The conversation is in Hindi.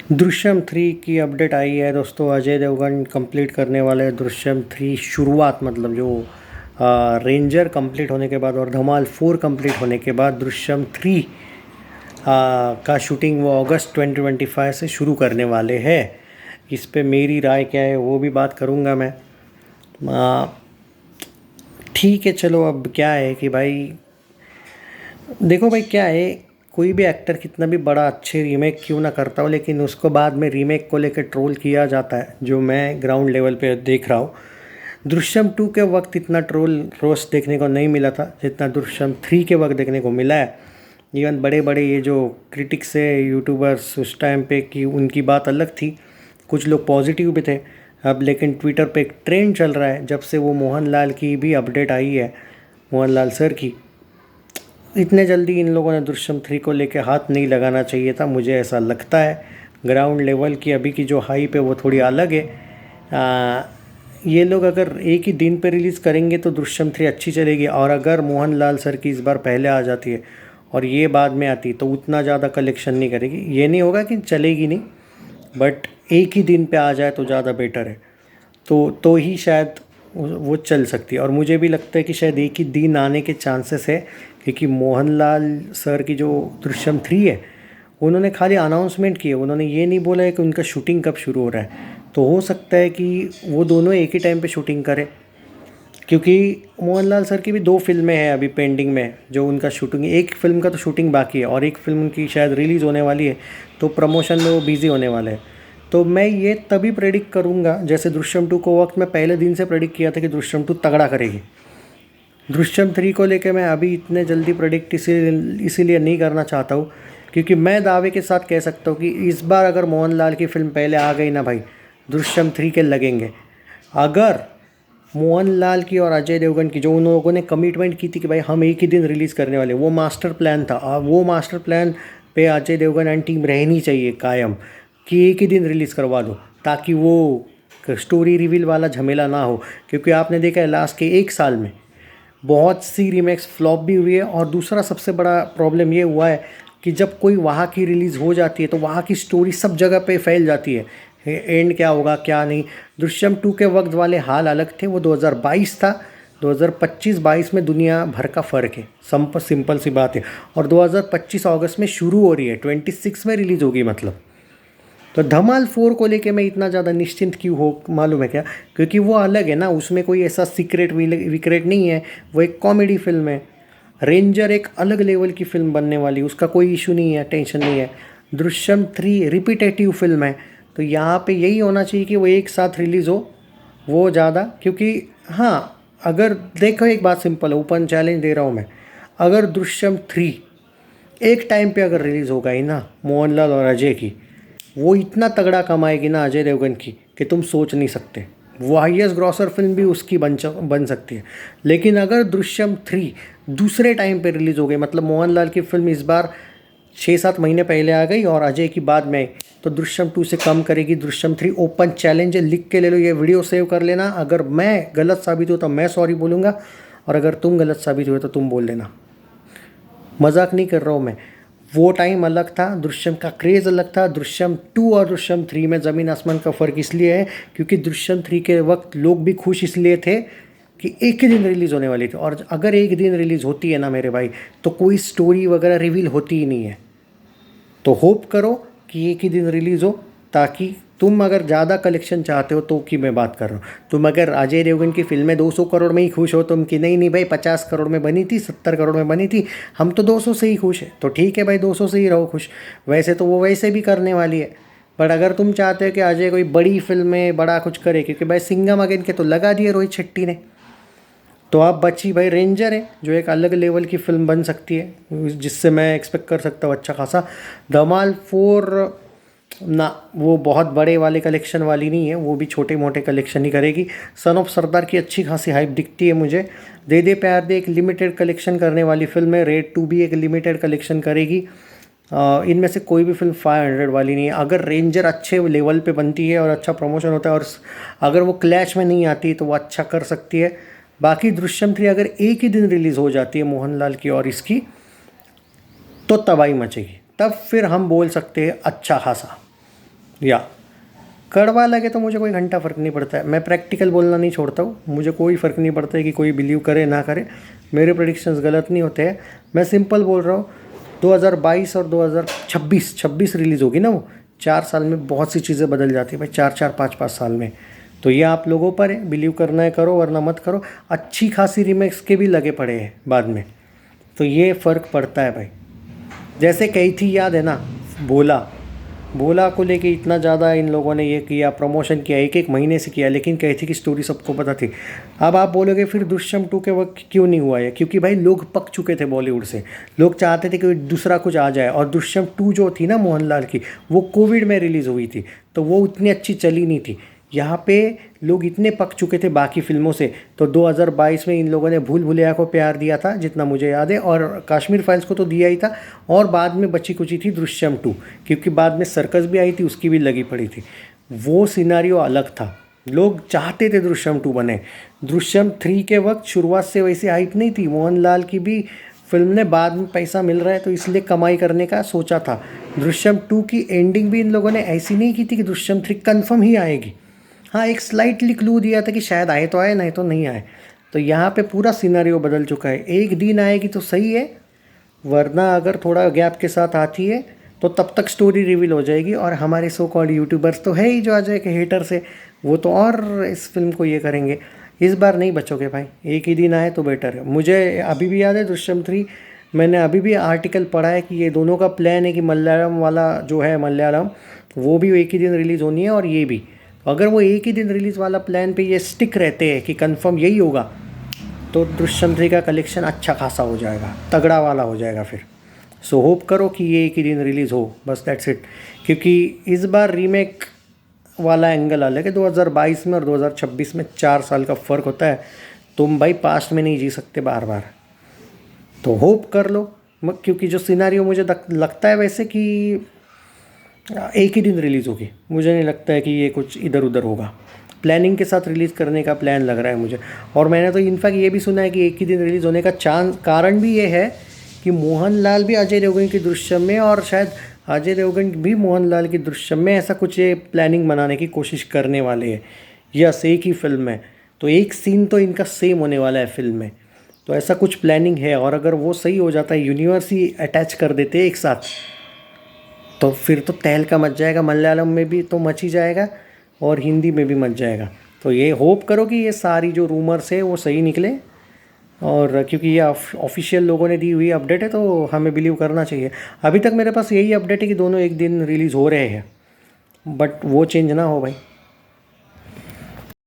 दृश्यम 3 की अपडेट आई है दोस्तों। अजय देवगन कंप्लीट करने वाले हैं दृश्यम 3 शुरुआत, मतलब जो रेंजर कंप्लीट होने के बाद और धमाल 4 कंप्लीट होने के बाद दृश्यम 3 का शूटिंग वो अगस्त 2025 से शुरू करने वाले हैं। इस पे मेरी राय क्या है वो भी बात करूँगा मैं। ठीक है, चलो अब क्या है कि भाई देखो भाई, क्या है, कोई भी एक्टर कितना भी बड़ा अच्छे रीमेक क्यों ना करता हो, लेकिन उसको बाद में रीमेक को लेकर ट्रोल किया जाता है, जो मैं ग्राउंड लेवल पे देख रहा हूँ। दृश्यम 2 के वक्त इतना ट्रोल रोस्ट देखने को नहीं मिला था जितना दृश्यम 3 के वक्त देखने को मिला है। इवन बड़े बड़े ये जो क्रिटिक्स है, यूट्यूबर्स, उस टाइम पे कि उनकी बात अलग थी, कुछ लोग पॉजिटिव भी थे। अब लेकिन ट्विटर पे एक ट्रेंड चल रहा है, जब से वो मोहनलाल की भी अपडेट आई है, मोहनलाल सर की, इतने जल्दी इन लोगों ने दृश्यम 3 को लेके हाथ नहीं लगाना चाहिए था, मुझे ऐसा लगता है। ग्राउंड लेवल की अभी की जो हाइप है वो थोड़ी अलग है। ये लोग अगर एक ही दिन पे रिलीज़ करेंगे तो दृश्यम 3 अच्छी चलेगी, और अगर मोहनलाल सर की इस बार पहले आ जाती है और ये बाद में आती है तो उतना ज़्यादा कलेक्शन नहीं करेगी। ये नहीं होगा कि चलेगी नहीं, बट एक ही दिन पे आ जाए तो ज़्यादा बेटर है। तो ही शायद वो चल सकती है। और मुझे भी लगता है कि शायद एक ही दिन आने के चांसेस है, क्योंकि मोहनलाल सर की जो दृश्यम 3 है, उन्होंने खाली अनाउंसमेंट की है, उन्होंने ये नहीं बोला है कि उनका शूटिंग कब शुरू हो रहा है। तो हो सकता है कि वो दोनों एक ही टाइम पे शूटिंग करें, क्योंकि मोहनलाल सर की भी 2 फिल्में हैं अभी पेंडिंग में, जो उनका शूटिंग, एक फिल्म का तो शूटिंग बाकी है और एक फिल्म की शायद रिलीज़ होने वाली है, तो प्रमोशन में वो बिज़ी होने वाले हैं। तो मैं ये तभी प्रेडिक्ट करूँगा, जैसे दृश्यम 2 को वक्त मैं पहले दिन से प्रेडिक्ट किया था कि दृश्यम 2 तगड़ा करेगी। दृश्यम 3 को लेके मैं अभी इतने जल्दी प्रेडिक्ट इसीलिए नहीं करना चाहता हूँ, क्योंकि मैं दावे के साथ कह सकता हूँ कि इस बार अगर मोहनलाल की फिल्म पहले आ गई ना भाई, दृश्यम 3 के लगेंगे। अगर मोहनलाल की और अजय देवगन की, जो उन लोगों ने कमिटमेंट की थी कि भाई हम एक ही दिन रिलीज़ करने वाले, वो मास्टर प्लान था, और वो मास्टर प्लान पे अजय देवगन एंड टीम रहनी चाहिए कायम, कि एक ही दिन रिलीज़ करवा दो, ताकि वो स्टोरी रिवील वाला झमेला ना हो। क्योंकि आपने देखा है लास्ट के 1 साल में बहुत सी रीमेक्स फ्लॉप भी हुई है, और दूसरा सबसे बड़ा प्रॉब्लम ये हुआ है कि जब कोई वहाँ की रिलीज़ हो जाती है तो वहाँ की स्टोरी सब जगह पे फैल जाती है, एंड क्या होगा क्या नहीं। दृश्यम 2 के वक्त वाले हाल अलग थे, वो 2022 था। 2025-22 में दुनिया भर का फ़र्क है, सिंपल सी बात है। और 2025 अगस्त में शुरू हो रही है, 26 में रिलीज़ होगी मतलब। तो धमाल 4 को लेके मैं इतना ज़्यादा निश्चिंत क्यों हो मालूम है क्या? क्योंकि वो अलग है ना, उसमें कोई ऐसा सीक्रेट विक्रेट नहीं है, वो एक कॉमेडी फिल्म है। रेंजर एक अलग लेवल की फ़िल्म बनने वाली, उसका कोई इशू नहीं है, टेंशन नहीं है। दृश्यम 3 रिपीटेटिव फिल्म है, तो यहाँ पे यही होना चाहिए कि वो एक साथ रिलीज़ हो, वो ज़्यादा। क्योंकि हाँ, अगर देखो एक बात सिंपल है, ओपन चैलेंज दे रहा हूँ मैं, अगर दृश्यम 3 एक टाइम पे अगर रिलीज़ हो गई ना मोहनलाल और अजय की, वो इतना तगड़ा कमाएगी ना अजय देवगन की कि तुम सोच नहीं सकते। वो हाईएस्ट ग्रॉसर फिल्म भी उसकी बन सकती है। लेकिन अगर दृश्यम 3 दूसरे टाइम पे रिलीज़ हो गई, मतलब मोहनलाल की फिल्म इस बार 6-7 महीने पहले आ गई और अजय की बाद में आई, तो दृश्यम 2 से कम करेगी। दृश्यम 3 ओपन चैलेंज है, लिख के ले लो, ये वीडियो सेव कर लेना। अगर मैं गलत साबित हुआ तो मैं सॉरी बोलूँगा, और अगर तुम गलत साबित हुए तो तुम बोल देना। मजाक नहीं कर रहा हूँ मैं। वो टाइम अलग था, दृश्यम का क्रेज़ अलग था। दृश्यम 2 और दृश्यम 3 में ज़मीन आसमान का फ़र्क इसलिए है क्योंकि दृश्यम 3 के वक्त लोग भी खुश इसलिए थे कि एक ही दिन रिलीज़ होने वाली थी, और अगर एक दिन रिलीज़ होती है ना मेरे भाई, तो कोई स्टोरी वगैरह रिवील होती ही नहीं है। तो होप करो कि एक ही दिन रिलीज़ हो, ताकि तुम अगर ज़्यादा कलेक्शन चाहते हो तो की मैं बात कर रहा हूँ। तुम अगर अजय देवगन की फिल्में 200 करोड़ में ही खुश हो तुम, कि नहीं नहीं भाई 50 करोड़ में बनी थी, 70 करोड़ में बनी थी, हम तो 200 से ही खुश है, तो ठीक है भाई 200 से ही रहो खुश। वैसे तो वो वैसे भी करने वाली है, बट अगर तुम चाहते हो कि अजय कोई बड़ी फिल्म में बड़ा कुछ करे, क्योंकि भाई सिंघम अगेन के तो लगा दिए रोहित शेट्टी ने, तो आप बची भाई रेंजर है, जो एक अलग लेवल की फ़िल्म बन सकती है, जिससे मैं एक्सपेक्ट कर सकता हूँ अच्छा खासा। धमाल 4 ना, वो बहुत बड़े वाले कलेक्शन वाली नहीं है, वो भी छोटे मोटे कलेक्शन ही करेगी। सन ऑफ सरदार की अच्छी खासी हाइप दिखती है मुझे। दे दे प्यार दे एक लिमिटेड कलेक्शन करने वाली फिल्म है। रेड 2 भी एक लिमिटेड कलेक्शन करेगी। इनमें से कोई भी फिल्म 500 वाली नहीं है। अगर रेंजर अच्छे लेवल पे बनती है और अच्छा प्रमोशन होता है, और अगर वो क्लैश में नहीं आती तो वो अच्छा कर सकती है। बाकी दृश्यम 3 अगर एक ही दिन रिलीज़ हो जाती है मोहनलाल की और इसकी, तो तबाही मचेगी, तब फिर हम बोल सकते हैं अच्छा खासा। या कड़वा लगे तो मुझे कोई घंटा फ़र्क नहीं पड़ता है, मैं प्रैक्टिकल बोलना नहीं छोड़ता हूँ, मुझे कोई फ़र्क नहीं पड़ता है कि कोई बिलीव करे ना करे, मेरे प्रेडिक्शंस गलत नहीं होते हैं। मैं सिंपल बोल रहा हूँ, 2022 और 2026 रिलीज़ होगी ना वो, 4 साल में बहुत सी चीज़ें बदल जाती है भाई, 4-4 5-5 साल में। तो ये आप लोगों पर है, बिलीव करना है करो वरना मत करो। अच्छी खासी रीमेक्स के भी लगे पड़े हैं बाद में, तो ये फ़र्क पड़ता है भाई। जैसे कही थी याद है ना, भोला, भोला को लेके इतना ज़्यादा इन लोगों ने ये किया, प्रमोशन किया, एक एक महीने से किया, लेकिन कही थी कि स्टोरी सबको पता थी। अब आप बोलोगे फिर दुष्यम 2 के वक्त क्यों नहीं हुआ है, क्योंकि भाई लोग पक चुके थे बॉलीवुड से, लोग चाहते थे कि दूसरा कुछ आ जाए। और दुष्यम 2 जो थी ना मोहनलाल की, वो कोविड में रिलीज़ हुई थी, तो वो उतनी अच्छी चली नहीं थी। यहाँ पे लोग इतने पक चुके थे बाकी फिल्मों से, तो 2022 में इन लोगों ने भूल भुलैया को प्यार दिया था जितना मुझे याद है, और कश्मीर फाइल्स को तो दिया ही था, और बाद में बची कुची थी दृश्यम 2, क्योंकि बाद में सर्कस भी आई थी, उसकी भी लगी पड़ी थी। वो सिनारियो अलग था, लोग चाहते थे दृश्यम 2 बने। दृश्यम 3 के वक्त शुरुआत से वैसे हाइप नहीं थी, मोहनलाल की भी फिल्म ने बाद में पैसा मिल रहा है तो इसलिए कमाई करने का सोचा था। दृश्यम 2 की एंडिंग भी इन लोगों ने ऐसी नहीं की थी कि दृश्यम 3 कन्फर्म ही आएगी। हाँ, एक स्लाइटली क्लू दिया था कि शायद आए तो आए, नहीं तो नहीं आए। तो यहाँ पे पूरा सिनारियो बदल चुका है, एक दिन आएगी तो सही है, वरना अगर थोड़ा गैप के साथ आती है तो तब तक स्टोरी रिवील हो जाएगी, और हमारे सो कॉल्ड यूट्यूबर्स तो है ही जो आ जाएंगे हेटर से, वो तो और इस फिल्म को ये करेंगे। इस बार नहीं बचोगे भाई, एक ही दिन आए तो बेटर है। मुझे अभी भी याद है दृश्यम 3, मैंने अभी भी आर्टिकल पढ़ा है कि ये दोनों का प्लान है कि मलयालम वाला जो है मलयालम, वो भी एक ही दिन रिलीज़ होनी है, और ये भी। अगर वो एक ही दिन रिलीज़ वाला प्लान पे ये स्टिक रहते हैं कि कंफर्म यही होगा, तो दृश्यम 3 का कलेक्शन अच्छा खासा हो जाएगा, तगड़ा वाला हो जाएगा फिर। सो होप करो कि ये एक ही दिन रिलीज़ हो, बस दैट्स इट। क्योंकि इस बार रीमेक वाला एंगल अलग है, 2022 में और 2026 में 4 साल का फ़र्क होता है, तुम भाई पास्ट में नहीं जी सकते बार बार। तो होप कर लो, क्योंकि जो सिनारियो मुझे लगता है वैसे कि एक ही दिन रिलीज़ होगी, मुझे नहीं लगता है कि ये कुछ इधर उधर होगा। प्लानिंग के साथ रिलीज़ करने का प्लान लग रहा है मुझे। और मैंने तो इनफैक्ट ये भी सुना है कि एक ही दिन रिलीज़ होने का कारण भी ये है कि मोहनलाल भी अजय देवगन की दृश्यम में, और शायद अजय देवगन भी मोहनलाल की दृश्यम में, ऐसा कुछ ये प्लानिंग बनाने की कोशिश करने वाले हैं। यस, एक ही फिल्म में, तो एक सीन तो इनका सेम होने वाला है फिल्म में, तो ऐसा कुछ प्लानिंग है। और अगर वो सही हो जाता है, यूनिवर्स ही अटैच कर देते हैं एक साथ, तो फिर तो तहलका मच जाएगा, मलयालम में भी तो मच ही जाएगा और हिंदी में भी मच जाएगा। तो ये होप करो कि ये सारी जो रूमर्स है वो सही निकले, और क्योंकि ये ऑफिशियल लोगों ने दी हुई अपडेट है तो हमें बिलीव करना चाहिए। अभी तक मेरे पास यही अपडेट है कि दोनों एक दिन रिलीज़ हो रहे हैं, बट वो चेंज ना हो भाई।